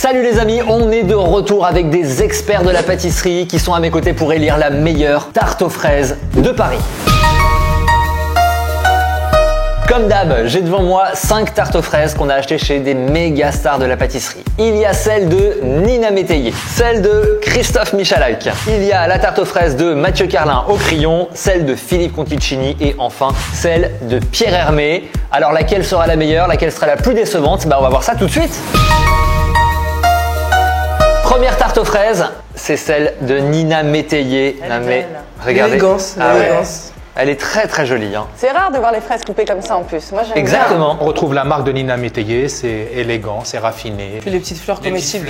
Salut les amis, on est de retour avec des experts de la pâtisserie qui sont à mes côtés pour élire la meilleure tarte aux fraises de Paris. Comme d'hab, j'ai devant moi 5 tartes aux fraises qu'on a achetées chez des méga stars de la pâtisserie. Il y a celle de Nina Métayer, celle de Christophe Michalak, il y a la tarte aux fraises de Mathieu Carlin au crayon, celle de Philippe Conticini et enfin celle de Pierre Hermé. Alors laquelle sera la meilleure, laquelle sera la plus décevante? On va voir ça tout de suite. Première tarte aux fraises, c'est celle de Nina Métayer. Regardez. L'élégance, l'élégance. Elle est très très jolie. Hein. C'est rare de voir les fraises coupées comme ça en plus. Moi j'aime Exactement. On retrouve la marque de Nina Métayer, c'est élégant, c'est raffiné. Puis les petites fleurs comestibles.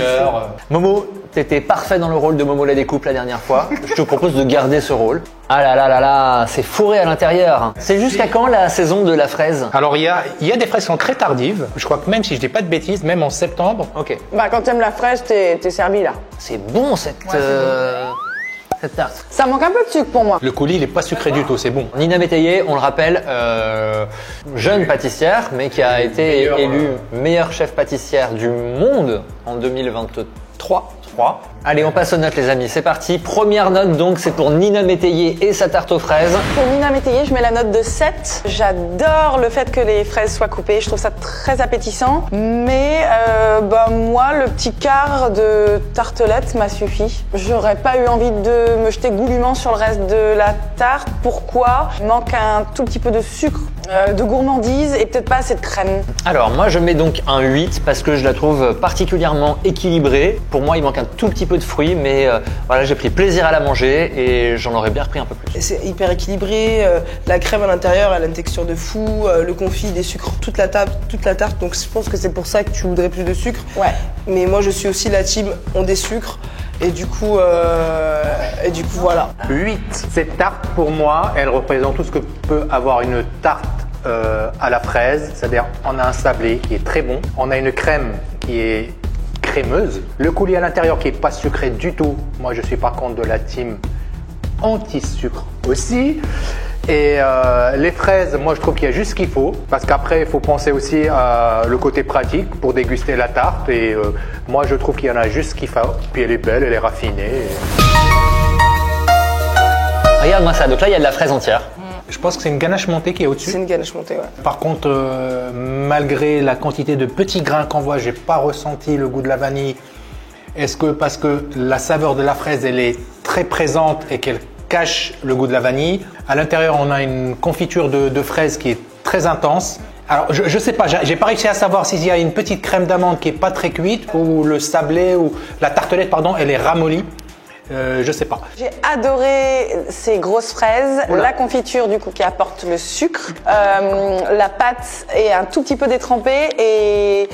Momo, t'étais parfait dans le rôle de Momo la découpe la dernière fois. Je te propose de garder ce rôle. Ah là là là là, c'est fourré à l'intérieur. C'est jusqu'à quand la saison de la fraise? Alors il y a des fraises qui sont très tardives. Je crois que même si je dis pas de bêtises, même en septembre. Ok. Bah quand t'aimes la fraise, t'es servi là. C'est bon cette tarte. Ça manque un peu de sucre pour moi. Le coulis, il n'est pas sucré du tout, c'est bon. Nina Métayer, on le rappelle, jeune pâtissière, mais qui a été élue meilleure chef pâtissière du monde en 2023. Allez, on passe aux notes les amis, c'est parti. Première note donc, c'est pour Nina Métayer et sa tarte aux fraises. Pour Nina Métayer, je mets la note de 7. J'adore le fait que les fraises soient coupées, je trouve ça très appétissant. Mais moi, le petit quart de tartelette m'a suffi. J'aurais pas eu envie de me jeter goulûment sur le reste de la tarte. Pourquoi? Il manque un tout petit peu de sucre, de gourmandise et peut-être pas assez de crème. Alors moi je mets donc un 8 parce que je la trouve particulièrement équilibrée. Pour moi il manque un tout petit peu de fruits, mais voilà, j'ai pris plaisir à la manger et j'en aurais bien repris un peu plus. C'est hyper équilibré, la crème à l'intérieur elle a une texture de fou, le confit, des sucres, toute la tarte, donc je pense que c'est pour ça que tu voudrais plus de sucre. Ouais. Mais moi je suis aussi la team on des sucres et du coup voilà. 8. Cette tarte, pour moi, elle représente tout ce que peut avoir une tarte à la fraise. C'est-à-dire, on a un sablé qui est très bon. On a une crème qui est crémeuse. Le coulis à l'intérieur qui est pas sucré du tout. Moi, je suis par contre de la team anti-sucre aussi. Et les fraises, moi je trouve qu'il y a juste ce qu'il faut, parce qu'après il faut penser aussi à le côté pratique pour déguster la tarte. Et moi je trouve qu'il y en a juste ce qu'il faut. Puis elle est belle, elle est raffinée. Regarde-moi ça, donc là il y a de la fraise entière. Je pense que c'est une ganache montée qui est au-dessus. C'est une ganache montée, ouais. Par contre, malgré la quantité de petits grains qu'on voit, j'ai pas ressenti le goût de la vanille. Est-ce que parce que la saveur de la fraise elle est très présente et qu'elle cache le goût de la vanille? À l'intérieur, on a une confiture de fraises qui est très intense. Alors, je sais pas, j'ai pas réussi à savoir s'il y a une petite crème d'amande qui est pas très cuite ou le sablé ou la tartelette, pardon, elle est ramollie. Je sais pas. J'ai adoré ces grosses fraises, la confiture du coup qui apporte le sucre, la pâte est un tout petit peu détrempée et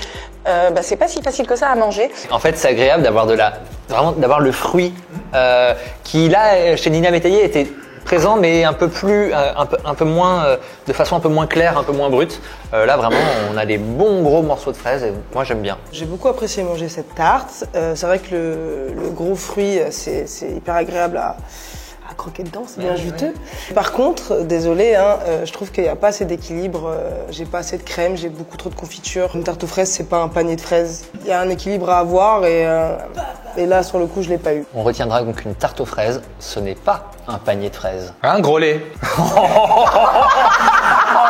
c'est pas si facile que ça à manger. En fait c'est agréable d'avoir d'avoir le fruit qui là chez Nina Métayer était présent mais un peu moins de façon un peu moins claire, un peu moins brute. Là vraiment on a des bons gros morceaux de fraises et moi j'aime bien. J'ai beaucoup apprécié manger cette tarte. C'est vrai que le gros fruit c'est hyper agréable à croquer dedans, c'est bien juteux. Par contre, désolé, je trouve qu'il n'y a pas assez d'équilibre. J'ai pas assez de crème, j'ai beaucoup trop de confiture. Une tarte aux fraises, c'est pas un panier de fraises. Il y a un équilibre à avoir et là, sur le coup, je l'ai pas eu. On retiendra donc qu'une tarte aux fraises, ce n'est pas un panier de fraises. Un gros lait. Oh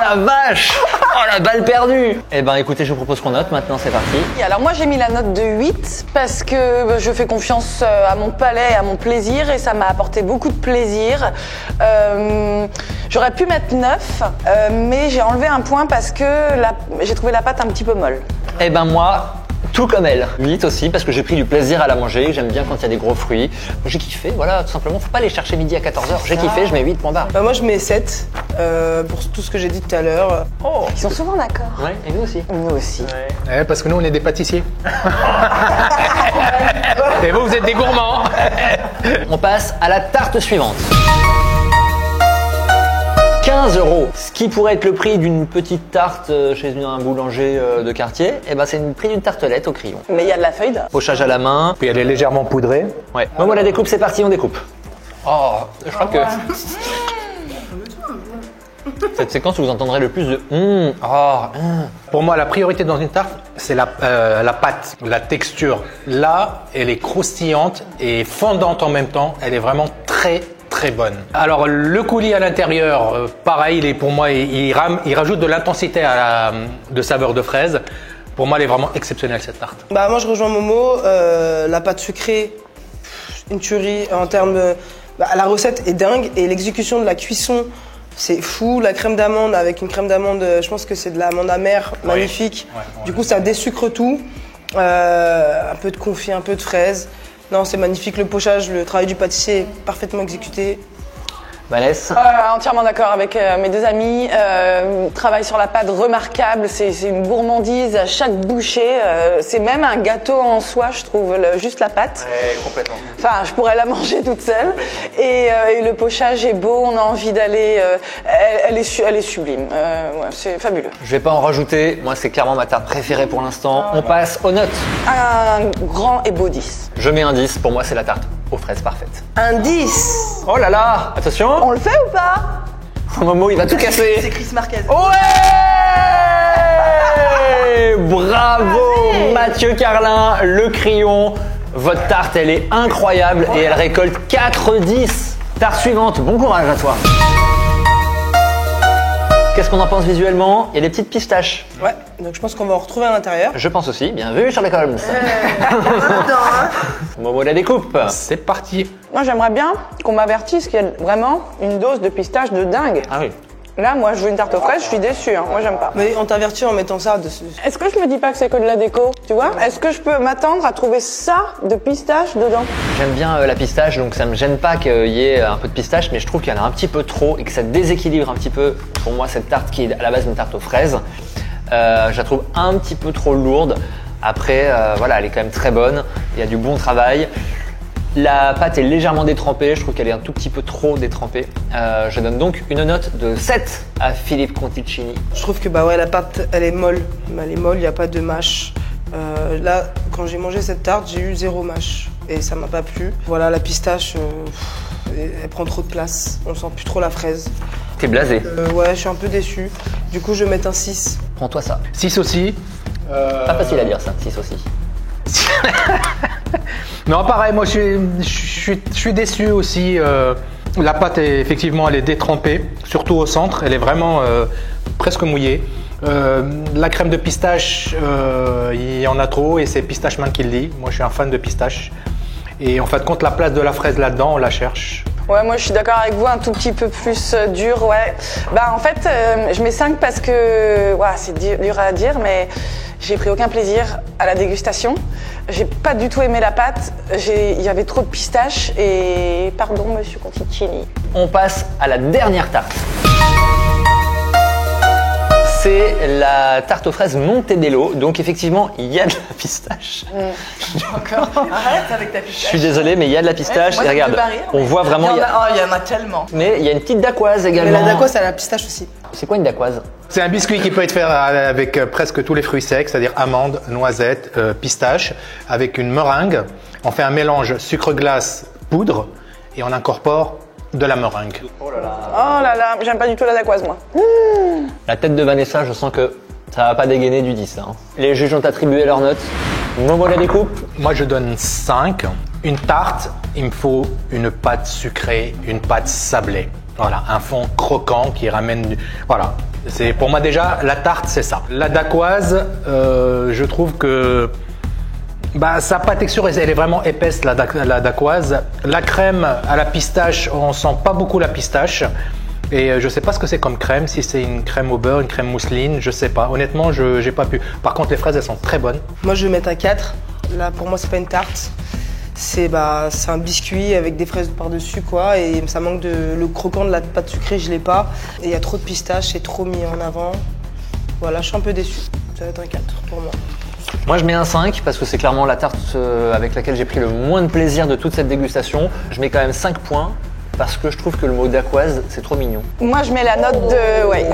la vache! Oh la balle perdue! Eh ben écoutez, je vous propose qu'on note maintenant, c'est parti. Et alors moi j'ai mis la note de 8 parce que je fais confiance à mon palais, à mon plaisir et ça m'a apporté beaucoup de plaisir. J'aurais pu mettre 9 mais j'ai enlevé un point parce que j'ai trouvé la pâte un petit peu molle. Eh ben moi, tout comme elle. 8 aussi parce que j'ai pris du plaisir à la manger, j'aime bien quand il y a des gros fruits. J'ai kiffé, voilà, tout simplement. Faut pas aller chercher midi à 14h. J'ai kiffé, je mets 8 points barre. Moi je mets 7 pour tout ce que j'ai dit tout à l'heure. Oh, ils sont souvent d'accord. Ouais, et nous aussi. Nous aussi. Ouais, parce que nous on est des pâtissiers. Et vous êtes des gourmands. On passe à la tarte suivante. 15 €, ce qui pourrait être le prix d'une petite tarte chez un boulanger de quartier, et ben c'est le prix d'une tartelette au crayon. Mais il y a de la feuille d'or. Pochage à la main. Puis elle est légèrement poudrée. Ouais. Bon, voilà, découpe, c'est parti, on découpe. Oh, je crois que. Cette séquence où vous entendrez le plus de Pour moi, la priorité dans une tarte, c'est la pâte, la texture. Là, elle est croustillante et fondante en même temps. Elle est vraiment très très bonne. Alors le coulis à l'intérieur, pareil, pour moi, il rajoute de l'intensité de saveur de fraise. Pour moi, elle est vraiment exceptionnelle cette tarte. Bah moi je rejoins Momo, la pâte sucrée, une tuerie en termes la recette est dingue et l'exécution de la cuisson c'est fou. La crème d'amande avec une crème d'amande, je pense que c'est de l'amande amère, magnifique. Ouais, du coup ça désucre tout, un peu de confit, un peu de fraise. Non, c'est magnifique, le pochage, le travail du pâtissier est parfaitement exécuté. Vanessa. Entièrement d'accord avec mes deux amis. Travail sur la pâte remarquable, c'est une gourmandise à chaque bouchée. C'est même un gâteau en soi, je trouve, juste la pâte. Ouais, complètement. Enfin, je pourrais la manger toute seule. Et le pochage est beau, on a envie d'aller. Elle est sublime. Ouais, c'est fabuleux. Je vais pas en rajouter. Moi, c'est clairement ma tarte préférée pour l'instant. On passe aux notes. Un grand et beau 10. Je mets un 10. Pour moi, c'est la tarte aux fraises parfaite. Un 10. Oh là là, attention. On le fait ou pas? Momo, il va tout casser. C'est Chris Marquez. Ouais. Bravo, Mathieu Carlin, le crayon. Votre tarte, elle est incroyable et elle récolte 4-10. Tarte suivante, bon courage à toi. Qu'est-ce qu'on en pense visuellement? Il y a des petites pistaches. Ouais, donc je pense qu'on va en retrouver à l'intérieur. Je pense aussi. Bien vu, Sherlock Holmes. Momo la découpe. C'est parti. Moi, j'aimerais bien qu'on m'avertisse qu'il y a vraiment une dose de pistache de dingue. Ah oui. Là, moi, je veux une tarte aux fraises, je suis déçue. Hein. Moi, j'aime pas. Mais on t'avertit en mettant ça dessus. Est-ce que je me dis pas que c'est que de la déco, tu vois? Est-ce que je peux m'attendre à trouver ça de pistache dedans? J'aime bien la pistache, donc ça me gêne pas qu'il y ait un peu de pistache, mais je trouve qu'il y en a un petit peu trop et que ça déséquilibre un petit peu, pour moi, cette tarte qui est à la base une tarte aux fraises. Je la trouve un petit peu trop lourde. Après, voilà, elle est quand même très bonne. Il y a du bon travail. La pâte est légèrement détrempée, je trouve qu'elle est un tout petit peu trop détrempée. Je donne donc une note de 7 à Philippe Conticini. Je trouve que bah ouais, la pâte, elle est molle. Elle est molle, il n'y a pas de mâche. Là, quand j'ai mangé cette tarte, j'ai eu 0 mâche et ça m'a pas plu. Voilà, la pistache, elle prend trop de place. On sent plus trop la fraise. T'es blasé. Ouais, je suis un peu déçu. Du coup, je vais mettre un 6. Prends-toi ça. 6 aussi. Pas facile à dire ça, 6 aussi. Non, pareil, moi je suis déçu aussi. La pâte, elle est détrempée, surtout au centre. Elle est vraiment presque mouillée. La crème de pistache, il y en a trop et c'est Pistacheman qui le dit. Moi, je suis un fan de pistache. Et en fin de compte, la place de la fraise là-dedans, on la cherche. Ouais, moi je suis d'accord avec vous, un tout petit peu plus dur, ouais. Bah en fait, je mets 5 parce que, ouais, c'est dur à dire, mais j'ai pris aucun plaisir à la dégustation. J'ai pas du tout aimé la pâte, il y avait trop de pistaches et pardon monsieur Conticini. On passe à la dernière tarte. C'est la tarte aux fraises Montebello. Donc effectivement, il y a de la pistache. Encore. Arrête avec ta pistache. Je suis désolé, mais il y a de la pistache. Moi, Et ça me regarde, fait pas rire, on mais- voit vraiment. Il y en a tellement. Mais il y a une petite dacquoise Mais également. la dacquoise, elle a la pistache aussi. C'est quoi une dacquoise? C'est un biscuit qui peut être fait avec presque tous les fruits secs, c'est-à-dire amandes, noisettes, pistaches, avec une meringue. On fait un mélange sucre-glace, poudre et on incorpore de la meringue. Oh là là, j'aime pas du tout la dacquoise moi. La tête de Vanessa, je sens que ça va pas dégainer du 10 là. Hein. Les juges ont attribué leurs notes. Momo la découpe. Moi, je donne 5. Une tarte, il me faut une pâte sucrée, une pâte sablée. Voilà, un fond croquant qui ramène du... Voilà, c'est pour moi déjà, la tarte, c'est ça. La dacquoise, je trouve que sa pâte texture, elle est vraiment épaisse, la dacquoise. La crème à la pistache, on sent pas beaucoup la pistache. Et je sais pas ce que c'est comme crème, si c'est une crème au beurre, une crème mousseline, je sais pas. Honnêtement, j'ai pas pu. Par contre, les fraises, elles sont très bonnes. Moi, je vais mettre un 4. Là, pour moi, c'est pas une tarte. C'est un biscuit avec des fraises par-dessus, quoi. Et ça manque le croquant de la pâte sucrée, je l'ai pas. Et il y a trop de pistaches, c'est trop mis en avant. Voilà, je suis un peu déçu. Ça va être un 4 pour moi. Moi je mets un 5 parce que c'est clairement la tarte avec laquelle j'ai pris le moins de plaisir de toute cette dégustation. Je mets quand même 5 points parce que je trouve que le mot dacquoise c'est trop mignon. Moi je mets la note de... Ouais.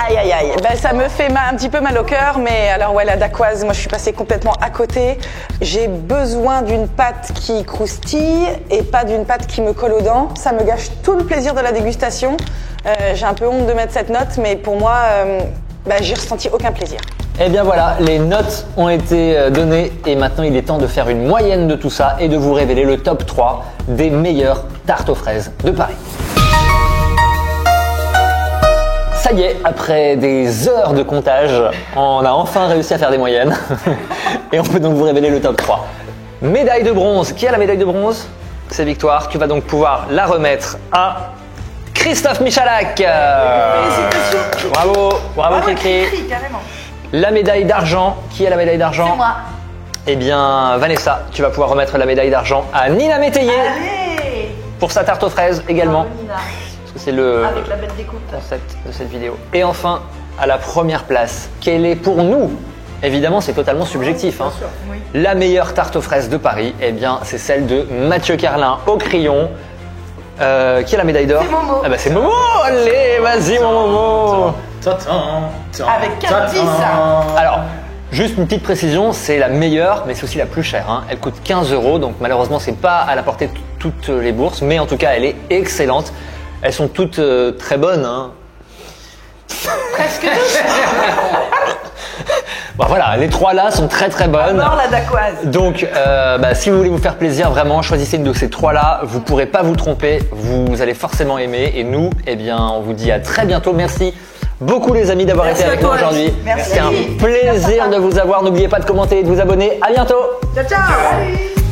Aïe aïe aïe. Ben, ça me fait un petit peu mal au cœur, mais alors ouais, la dacquoise, moi je suis passée complètement à côté. J'ai besoin d'une pâte qui croustille et pas d'une pâte qui me colle aux dents. Ça me gâche tout le plaisir de la dégustation. J'ai un peu honte de mettre cette note, mais pour moi, j'ai ressenti aucun plaisir. Et bien voilà, les notes ont été données et maintenant il est temps de faire une moyenne de tout ça et de vous révéler le top 3 des meilleures tartes aux fraises de Paris. Ça y est, après des heures de comptage, on a enfin réussi à faire des moyennes et on peut donc vous révéler le top 3. Médaille de bronze. Qui a la médaille de bronze? C'est Victoire. Tu vas donc pouvoir la remettre à Christophe Michalak. Félicitations. Bravo Cricri. Carrément. La médaille d'argent. Qui a la médaille d'argent? C'est moi. Eh bien, Vanessa, tu vas pouvoir remettre la médaille d'argent à Nina Métayer Allez. pour sa tarte aux fraises également. Bravo, Nina. Parce que c'est le Avec la belle découpe. concept de cette vidéo. Et enfin, à la première place, quelle est pour nous? Évidemment, c'est totalement subjectif. Hein. Oui. La meilleure tarte aux fraises de Paris, eh bien, c'est celle de Mathieu Carlin au crayon. Qui a la médaille d'or? C'est Momo. Ah bah c'est Momo. Allez, vas-y mon Momo. Avec 4,10. Alors, juste une petite précision, c'est la meilleure, mais c'est aussi la plus chère. Hein. Elle coûte 15 €, donc malheureusement, c'est pas à la portée de toutes les bourses, mais en tout cas, elle est excellente. Elles sont toutes très bonnes. Hein. Presque tous. Bon, voilà, les trois là sont très très bonnes. Alors la dacquoise. Donc, si vous voulez vous faire plaisir, vraiment, choisissez une de ces trois-là. Vous pourrez pas vous tromper. Vous allez forcément aimer. Et nous, eh bien, on vous dit à très bientôt. Merci beaucoup, les amis, d'avoir été Merci à avec nous toi, aujourd'hui. Merci. C'était un plaisir de vous avoir. N'oubliez pas de commenter et de vous abonner. À bientôt. Ciao, ciao. Salut.